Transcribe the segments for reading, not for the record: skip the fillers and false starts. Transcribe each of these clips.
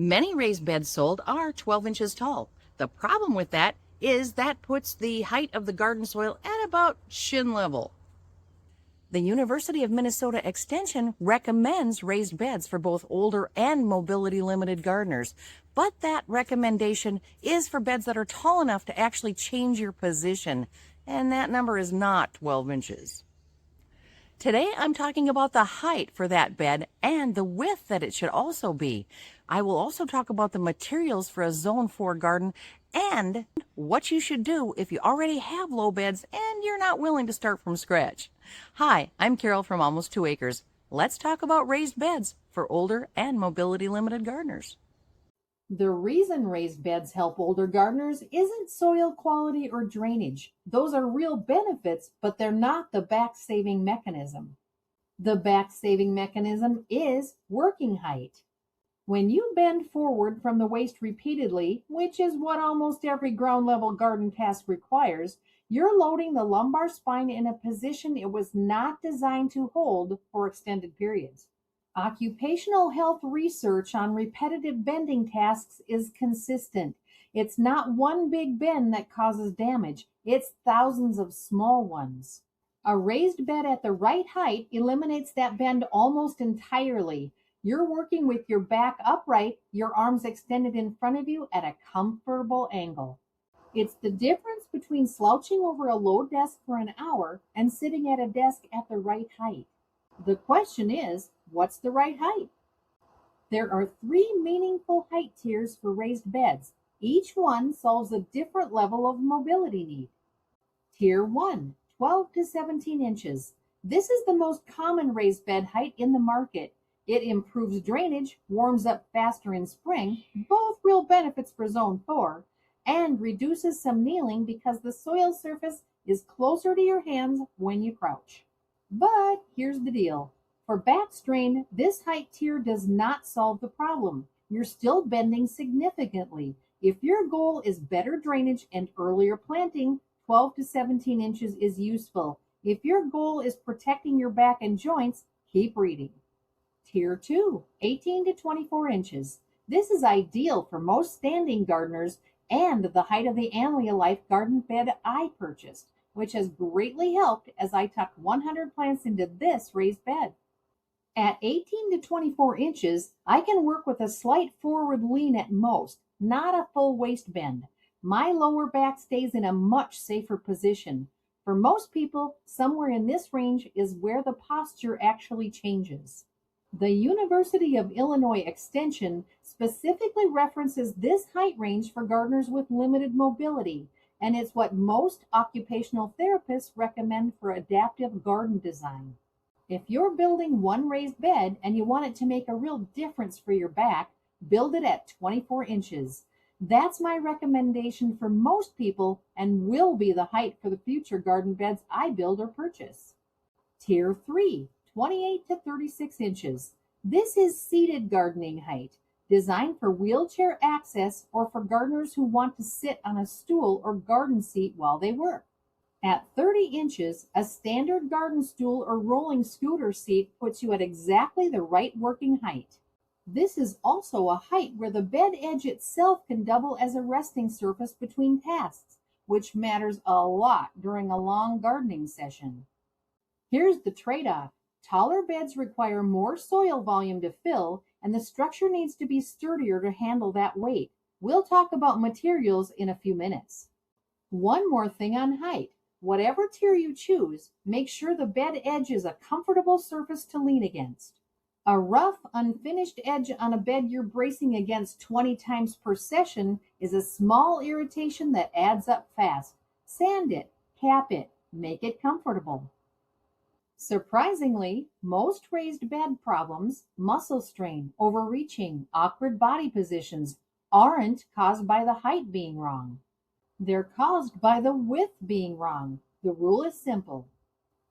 Many raised beds sold are 12 inches tall. The problem with that is that puts the height of the garden soil at about shin level. The University of Minnesota Extension recommends raised beds for both older and mobility limited gardeners, but that recommendation is for beds that are tall enough to actually change your position, and that number is not 12 inches. Today, I'm talking about the height for that bed and the width that it should also be. I will also talk about the materials for a Zone 4 garden and what you should do if you already have low beds and you're not willing to start from scratch. Hi, I'm Carol from Almost 2 Acres. Let's talk about raised beds for older and mobility limited gardeners. The reason raised beds help older gardeners isn't soil quality or drainage. Those are real benefits, but they're not the back-saving mechanism. The back-saving mechanism is working height. When you bend forward from the waist repeatedly, which is what almost every ground-level garden task requires, you're loading the lumbar spine in a position it was not designed to hold for extended periods. Occupational health research on repetitive bending tasks is consistent. It's not one big bend that causes damage, it's thousands of small ones. A raised bed at the right height eliminates that bend almost entirely. You're working with your back upright, your arms extended in front of you at a comfortable angle. It's the difference between slouching over a low desk for an hour and sitting at a desk at the right height. The question is, what's the right height? There are 3 meaningful height tiers for raised beds. Each one solves a different level of mobility need. Tier 1, 12 to 17 inches. This is the most common raised bed height in the market. It improves drainage, warms up faster in spring, both real benefits for Zone 4, and reduces some kneeling because the soil surface is closer to your hands when you crouch. But here's the deal. For back strain, this height tier does not solve the problem. You're still bending significantly. If your goal is better drainage and earlier planting, 12 to 17 inches is useful. If your goal is protecting your back and joints, keep reading. Tier 2, 18 to 24 inches. This is ideal for most standing gardeners and the height of the Anlia Life garden bed I purchased, which has greatly helped as I tucked 100 plants into this raised bed. At 18 to 24 inches, I can work with a slight forward lean at most, not a full waist bend. My lower back stays in a much safer position. For most people, somewhere in this range is where the posture actually changes. The University of Illinois Extension specifically references this height range for gardeners with limited mobility, and it's what most occupational therapists recommend for adaptive garden design. If you're building one raised bed and you want it to make a real difference for your back, build it at 24 inches. That's my recommendation for most people and will be the height for the future garden beds I build or purchase. Tier 3, 28 to 36 inches. This is seated gardening height, designed for wheelchair access or for gardeners who want to sit on a stool or garden seat while they work. At 30 inches, a standard garden stool or rolling scooter seat puts you at exactly the right working height. This is also a height where the bed edge itself can double as a resting surface between tasks, which matters a lot during a long gardening session. Here's the trade-off. Taller beds require more soil volume to fill, and the structure needs to be sturdier to handle that weight. We'll talk about materials in a few minutes. One more thing on height. Whatever tier you choose, make sure the bed edge is a comfortable surface to lean against. A rough, unfinished edge on a bed you're bracing against 20 times per session is a small irritation that adds up fast. Sand it, cap it, make it comfortable. Surprisingly, most raised bed problems, muscle strain, overreaching, awkward body positions, aren't caused by the height being wrong. They're caused by the width being wrong. The rule is simple.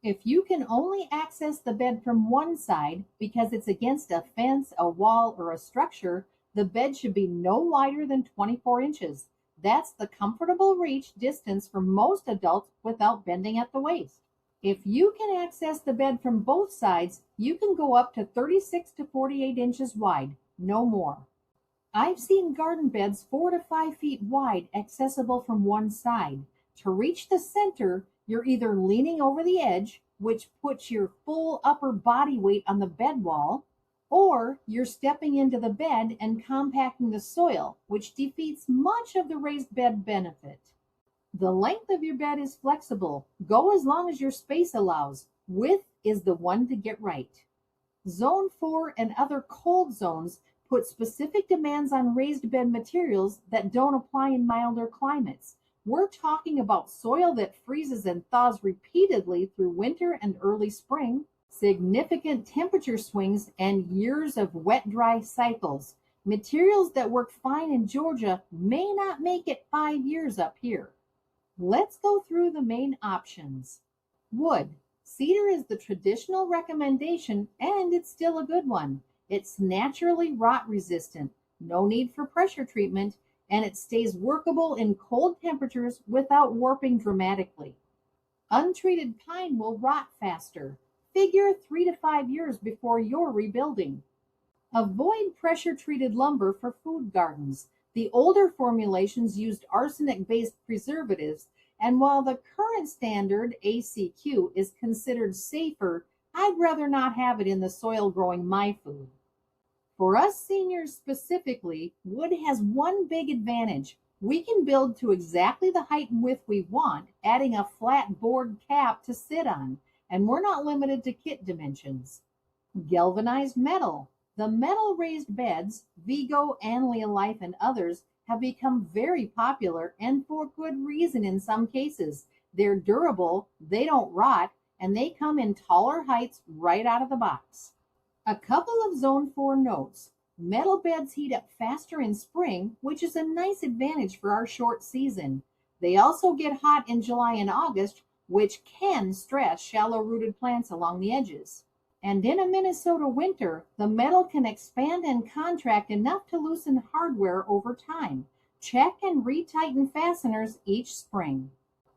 If you can only access the bed from one side because it's against a fence, a wall, or a structure, the bed should be no wider than 24 inches. That's the comfortable reach distance for most adults without bending at the waist. If you can access the bed from both sides, you can go up to 36 to 48 inches wide, no more. I've seen garden beds 4 to 5 feet wide, accessible from one side. To reach the center, you're either leaning over the edge, which puts your full upper body weight on the bed wall, or you're stepping into the bed and compacting the soil, which defeats much of the raised bed benefit. The length of your bed is flexible. Go as long as your space allows. Width is the one to get right. Zone 4 and other cold zones put specific demands on raised bed materials that don't apply in milder climates. We're talking about soil that freezes and thaws repeatedly through winter and early spring, significant temperature swings, and years of wet-dry cycles. Materials that work fine in Georgia may not make it 5 years up here. Let's go through the main options. Wood. Cedar is the traditional recommendation, and it's still a good one. It's naturally rot resistant, no need for pressure treatment, and it stays workable in cold temperatures without warping dramatically. Untreated pine will rot faster. Figure 3 to 5 years before you're rebuilding. Avoid pressure-treated lumber for food gardens. The older formulations used arsenic-based preservatives, and while the current standard ACQ is considered safer, I'd rather not have it in the soil growing my food. For us seniors specifically, wood has one big advantage. We can build to exactly the height and width we want, adding a flat board cap to sit on, and we're not limited to kit dimensions. Galvanized metal. The metal raised beds, Vigo, Anlia Life, and others, have become very popular, and for good reason in some cases. They're durable, they don't rot, and they come in taller heights right out of the box. A couple of Zone 4 notes. Metal beds heat up faster in spring, which is a nice advantage for our short season. They also get hot in July and August, which can stress shallow-rooted plants along the edges. And in a Minnesota winter, the metal can expand and contract enough to loosen hardware over time. Check and retighten fasteners each spring.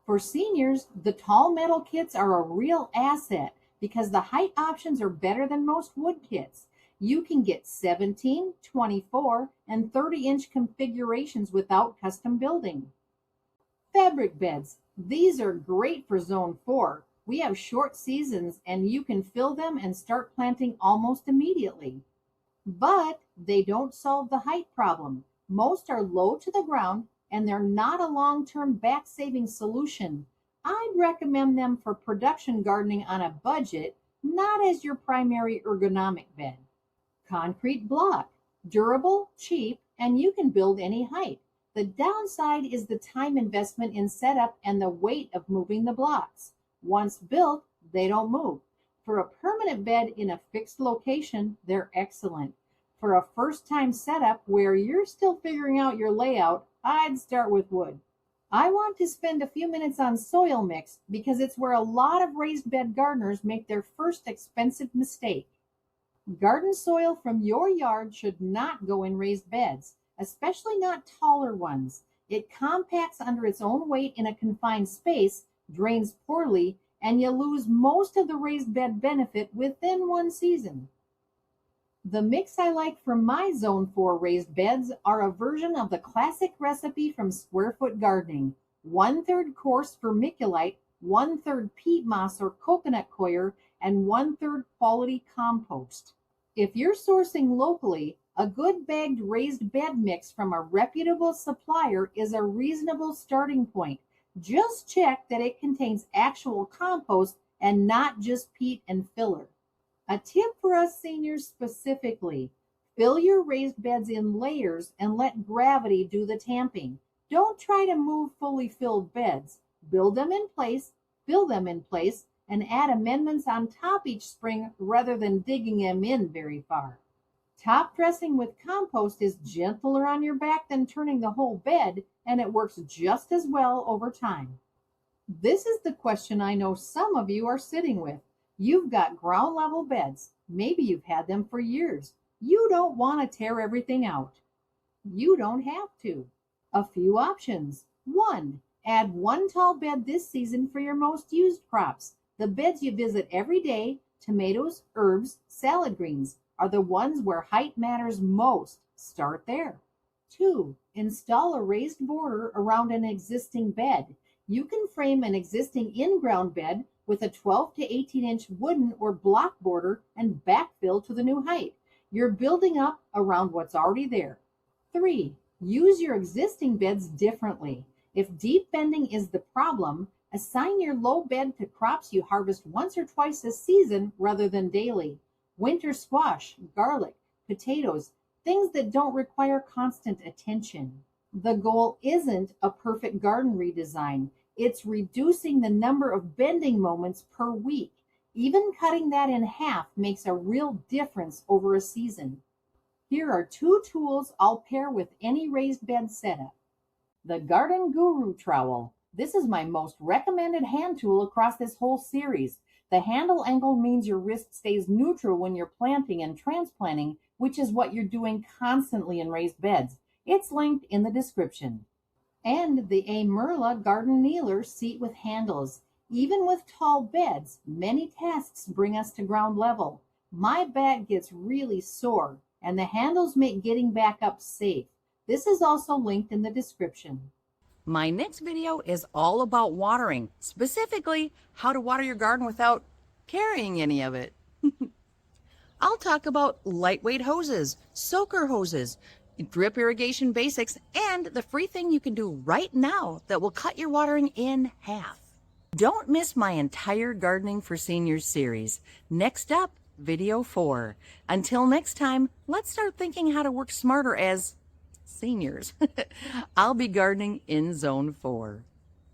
For seniors, the tall metal kits are a real asset because the height options are better than most wood kits. You can get 17, 24, and 30-inch configurations without custom building. Fabric beds. These are great for Zone 4. We have short seasons and you can fill them and start planting almost immediately. But they don't solve the height problem. Most are low to the ground and they're not a long-term back-saving solution. I'd recommend them for production gardening on a budget, not as your primary ergonomic bed. Concrete block. Durable, cheap, and you can build any height. The downside is the time investment in setup and the weight of moving the blocks. Once built, they don't move. For a permanent bed in a fixed location, they're excellent. For a first-time setup where you're still figuring out your layout, I'd start with wood. I want to spend a few minutes on soil mix because it's where a lot of raised bed gardeners make their first expensive mistake. Garden soil from your yard should not go in raised beds, especially not taller ones. It compacts under its own weight in a confined space, drains poorly, and you lose most of the raised bed benefit within one season. The mix I like for my Zone 4 raised beds are a version of the classic recipe from Square Foot Gardening. 1/3 coarse vermiculite, 1/3 peat moss or coconut coir, and 1/3 quality compost. If you're sourcing locally, a good bagged raised bed mix from a reputable supplier is a reasonable starting point. Just check that it contains actual compost and not just peat and filler. A tip for us seniors specifically, fill your raised beds in layers and let gravity do the tamping. Don't try to move fully filled beds. Build them in place, fill them in place, and add amendments on top each spring rather than digging them in very far. Top dressing with compost is gentler on your back than turning the whole bed, and it works just as well over time. This is the question I know some of you are sitting with. You've got ground level beds. Maybe you've had them for years. You don't want to tear everything out. You don't have to. A few options. 1. Add one tall bed this season for your most used crops. The beds you visit every day, tomatoes, herbs, salad greens, are the ones where height matters most. Start there. 2. Install a raised border around an existing bed. You can frame an existing in-ground bed with a 12 to 18-inch wooden or block border and backfill to the new height. You're building up around what's already there. 3. Use your existing beds differently. If deep bending is the problem, assign your low bed to crops you harvest once or twice a season rather than daily. Winter squash, garlic, potatoes, things that don't require constant attention. The goal isn't a perfect garden redesign. It's reducing the number of bending moments per week. Even cutting that in half makes a real difference over a season. Here are 2 tools I'll pair with any raised bed setup. The Garden Guru Trowel. This is my most recommended hand tool across this whole series. The handle angle means your wrist stays neutral when you're planting and transplanting, which is what you're doing constantly in raised beds. It's linked in the description. And the A. Merla Garden Kneeler seat with handles. Even with tall beds, many tests bring us to ground level. My back gets really sore, and the handles make getting back up safe. This is also linked in the description. My next video is all about watering, specifically how to water your garden without carrying any of it. I'll talk about lightweight hoses, soaker hoses, drip irrigation basics, and the free thing you can do right now that will cut your watering in half. Don't miss my entire Gardening for Seniors series. Next up, video 4. Until next time, let's start thinking how to work smarter as seniors. I'll be gardening in Zone 4.